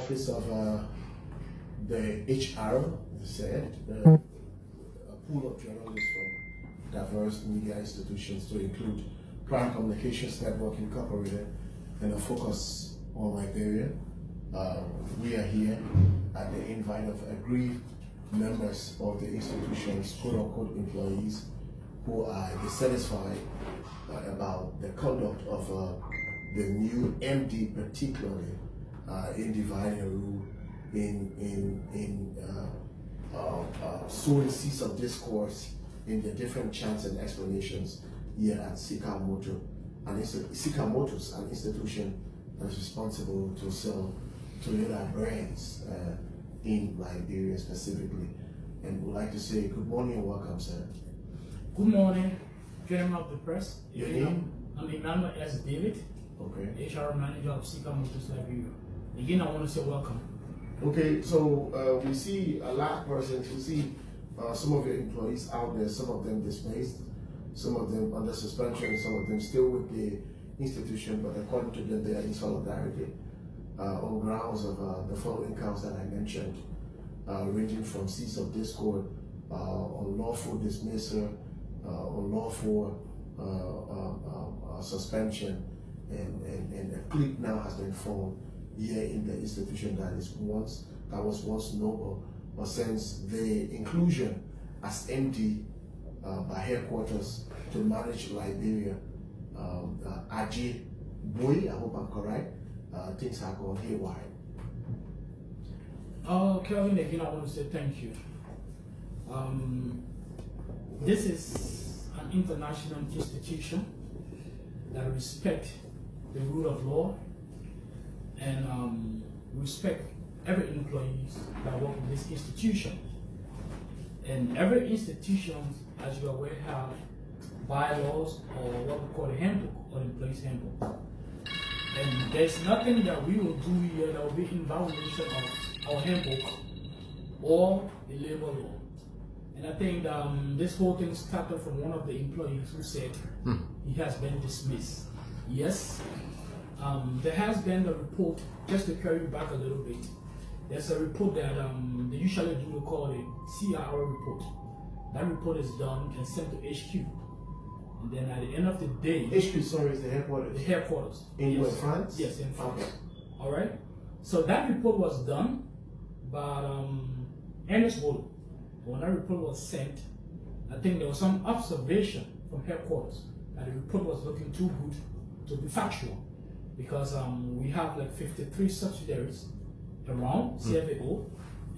office of the HR, as I said, a pool of journalists from diverse media institutions to include Prime Communications Network Incorporated and a focus on Liberia. We are here at the invite of aggrieved members of the institution's quote-unquote employees who are dissatisfied about the conduct of the new MD, particularly in dividing a rule in sowing seeds of discourse in the different chants and explanations here at CICA Motors, an institution that is responsible to sell Toyota brands in Liberia specifically. And we'd like to say good morning and welcome, sir. Good morning, Chairman of the Press. Your name? I'm Emmanuel S. David, okay. HR Manager of CICA Motors Liberia. Again, I want to say welcome. Okay, so we see a lot of persons, we see some of your employees out there, some of them dismissed, some of them under suspension, some of them still with the institution, but according to them, they are in solidarity on grounds of the following counts that I mentioned, ranging from seeds of discord, unlawful dismissal, unlawful suspension, and a clique now has been formed here in the institution that was once noble, but since the inclusion as MD by headquarters to manage Liberia, Ajay Boy, I hope I'm correct, things have gone haywire. Kelvin, again, I want to say thank you. This is an international institution that respects the rule of law and respect every employee that work in this institution. And every institution, as you are aware, have bylaws or what we call a handbook or employees handbook. And there's nothing that we will do here that will be in violation of our handbook or the labor law. And I think this whole thing started from one of the employees who said he has been dismissed. Yes, there has been a report, just to carry you back a little bit. There's a report that they usually do call a CICA report. That report is done and sent to HQ. And then at the end of the day, HQ, sorry, is the headquarters. The headquarters. In France? Yes, in France. Okay. All right. So that report was done by Ernest Wolo. When that report was sent, I think there was some observation from headquarters that the report was looking too good to be factual, because we have like 53 subsidiaries around CFAO,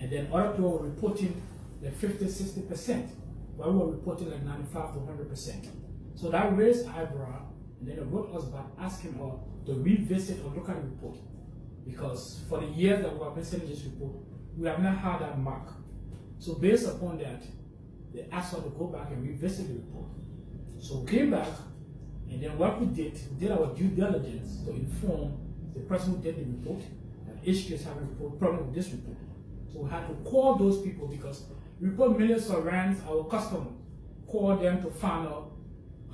and then other people were reporting like 50-60%, while we were reporting like 95 to 100%. So that raised eyebrow, and then it wrote us back asking us to revisit or look at the report, because for the years that we have been sending this report, we have not had that mark. So based upon that, they asked us to go back and revisit the report. So we came back, and then what we did our due diligence to inform the person who did the report that HQ is having a problem with this report. So we had to call those people, because report mainly surrounds our customers. Call them to find out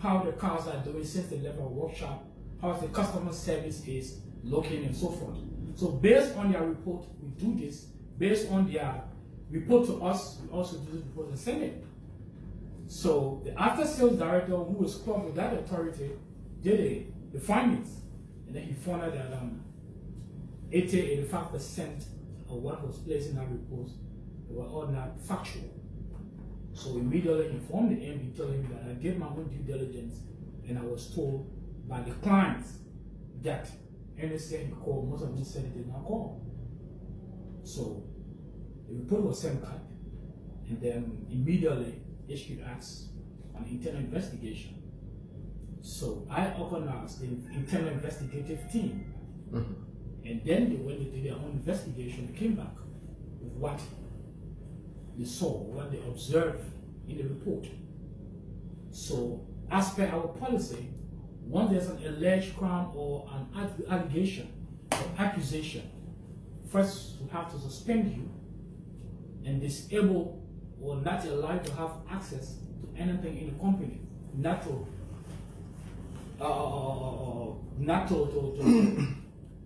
how the cars are doing since they left our workshop, how the customer service is looking, and so forth. So based on their report, we do this. Based on their report to us, we also do this report and send it. So the after sales director, who is close with that authority, did the findings, and then he found out that 80-85% of what was placed in that report were all not factual. So we immediately informed the MD, telling him that I gave my own due diligence, and I was told by the clients that Ernest said he called, most of them said he did not call. So the report was sent back, and then immediately HQ asked an internal investigation. So I organized the internal investigative team, and then they went to do their own investigation. They came back with what they saw, what they observed in the report. So as per our policy, once there's an alleged crime or an allegation or accusation, first we have to suspend you and disable or not allow you to have access to anything in the company, not to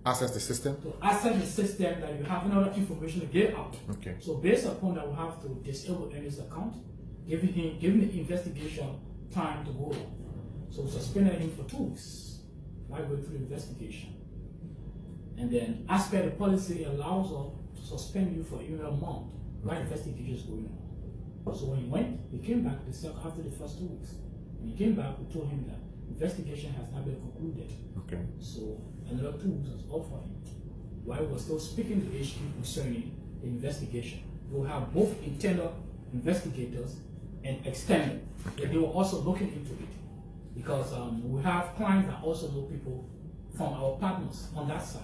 access the system? To access the system that you have another information to get out. Okay. So based upon that, we have to disable Ernest's account, giving the investigation time to go on. So we suspended him for 2 weeks while going through the investigation. And then, as per the policy, allows us to suspend you for even a month while investigation is going on. So when he went, he came back after the first 2 weeks. When he came back, we told him that investigation has not been concluded. Okay. So another 2 weeks was up for him. While we were still speaking to HQ concerning the investigation, we will have both internal investigators and external. Okay. They were also looking into it because we have clients that also know people from our partners on that side.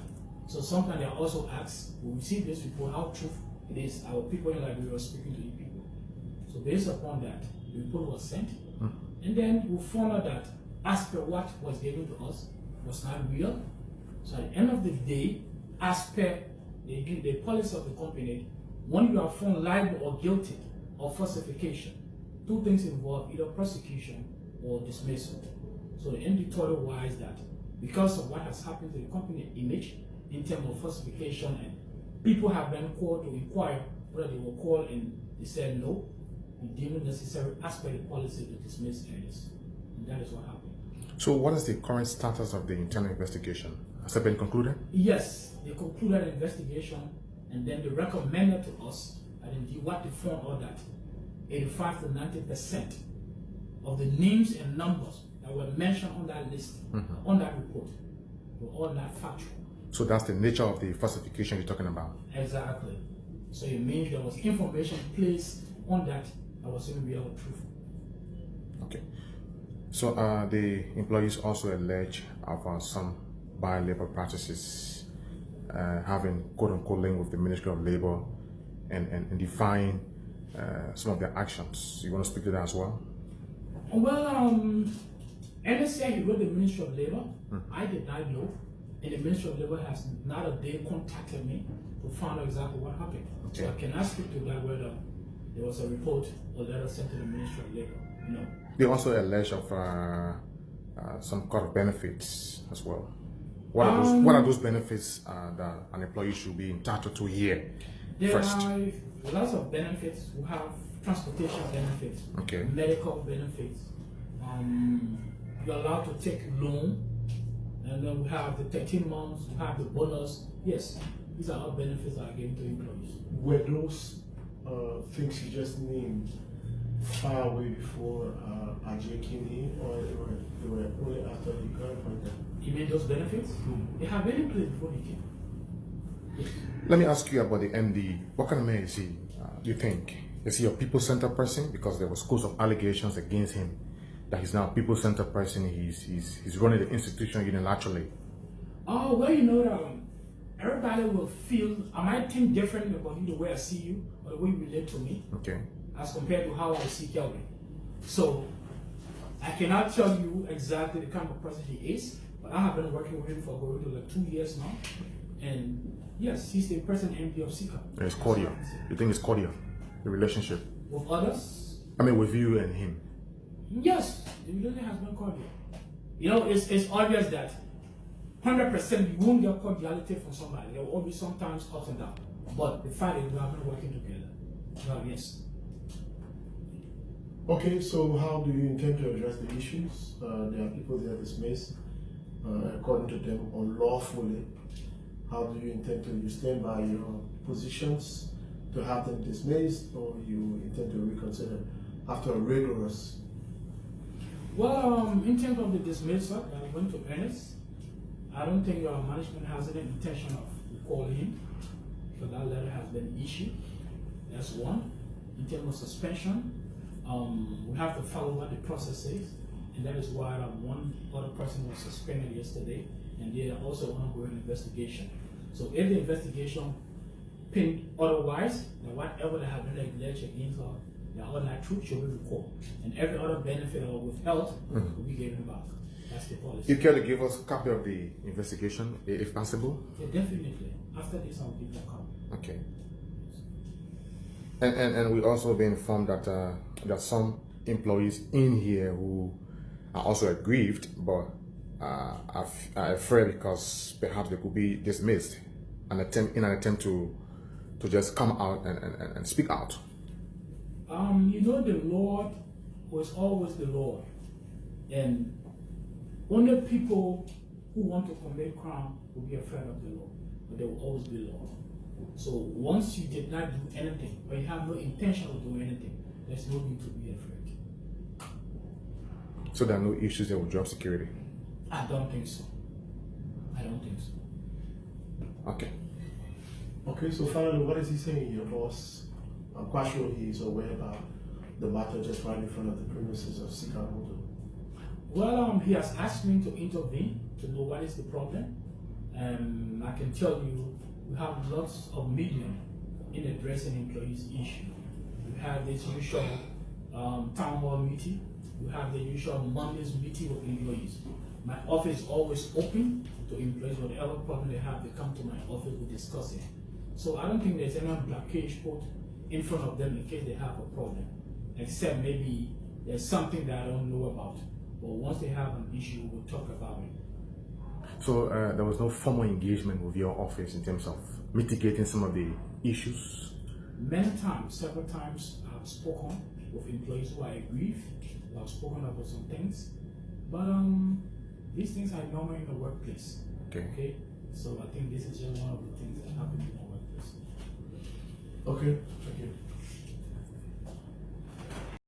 So sometimes they are also asked, we receive this report, how true it is. Our people in Liberia were speaking to the people. So based upon that, the report was sent, and then we found out that as per what was given to us was not real. So at the end of the day, as per the policy of the company, when you are found liable or guilty of falsification, 2 things involve either prosecution or dismissal. So the editorial wise that because of what has happened to the company image in terms of falsification, and people have been called to inquire whether they were called, and they said no, we deem it necessary as per the policy to dismiss Ernest. And that is what happened. So what is the current status of the internal investigation? Has it been concluded? Yes, they concluded the investigation, and then they recommended to us that indeed what they found out that 85 to 90% of the names and numbers that were mentioned on that list, on that report, were all not factual. So that's the nature of the falsification you're talking about? Exactly. So it means there was information placed on that was even real or truthful. Okay. So the employees also allege of some bad labor practices, having quote-unquote link with the Ministry of Labor, and defying some of their actions. You want to speak to that as well? Well, Ernest said he wrote the Ministry of Labor. I did not know, and the Ministry of Labor has not a day contacted me to find out exactly what happened. Okay. So I cannot speak to that whether there was a report or letter sent to the Ministry of Labor. No. They also allege of some kind of benefits as well. What are those benefits that an employee should be entitled to here? There are lots of benefits. We have transportation benefits, okay, medical benefits. You're allowed to take loan, and then we have the 13 months, we have the bonus. Yes, these are all benefits that are given to employees. Were those things you just named far away before Ajay came in, or they were only after you got appointed? You mean those benefits? They have been in place before he came. Yes. Let me ask you about the MD. What kind of man is he, do you think? Is he a people-centered person? Because there was scores of allegations against him that he's now a people-centered person. He's running the institution unilaterally. Oh, well, you know that everybody will feel, I might think differently about you the way I see you or the way you relate to me. Okay. As compared to how I see Kelvin. So I cannot tell you exactly the kind of person he is, but I have been working with him for going to like 2 years now. And yes, he's the present MD of CICA. It's cordial. You think it's cordial, the relationship? With others? I mean, with you and him. Yes, the relationship has been cordial. You know, it's obvious that 100% you won't get cordiality from somebody. There will always sometimes ups and downs. But the fact is we have been working together. Well, yes. Okay, so how do you intend to address the issues? There are people they are dismissed, according to them, unlawfully. How do you intend to, you stand by your positions to have them dismissed, or you intend to reconsider after a rigorous? Well, in terms of the dismissal, I went to Ernest. I don't think our management has any intention of calling him, because that letter has been issued. That's one. In terms of suspension, we have to follow what the process is, and that is why one other person was suspended yesterday, and they are also ongoing investigation. So if the investigation pinned otherwise, then whatever they have been alleged against her, they are all not true, should be recalled. And every other benefit or withheld will be given back. That's the policy. You care to give us a copy of the investigation, if possible? Yeah, definitely. After this, I'll give you a copy. Okay. And we also been informed that there are some employees in here who are also aggrieved, but are afraid because perhaps they could be dismissed in an attempt to just come out and speak out? You know, the Lord was always the Lord, and only people who want to commit crime will be afraid of the Lord, but they will always be Lord. So once you did not do anything, or you have no intention of doing anything, there's no need to be afraid. So there are no issues there with job security? I don't think so. I don't think so. Okay. Okay, so finally, what is he saying, your boss? I'm quite sure he is aware about the matter just right in front of the premises of CICA. Well, he has asked me to intervene to know what is the problem. I can tell you, we have lots of media in addressing employees' issue. We have this usual town hall meeting. We have the usual Mondays meeting with employees. My office is always open to employees. Whatever problem they have, they come to my office, we discuss it. So I don't think there's any blockage put in front of them in case they have a problem, except maybe there's something that I don't know about. But once they have an issue, we'll talk about it. So there was no formal engagement with your office in terms of mitigating some of the issues? Many times, several times, I've spoken with employees who are aggrieved. I've spoken about some things, but these things are normal in the workplace. Okay. So I think this is just one of the things that happen in the workplace. Okay, thank you.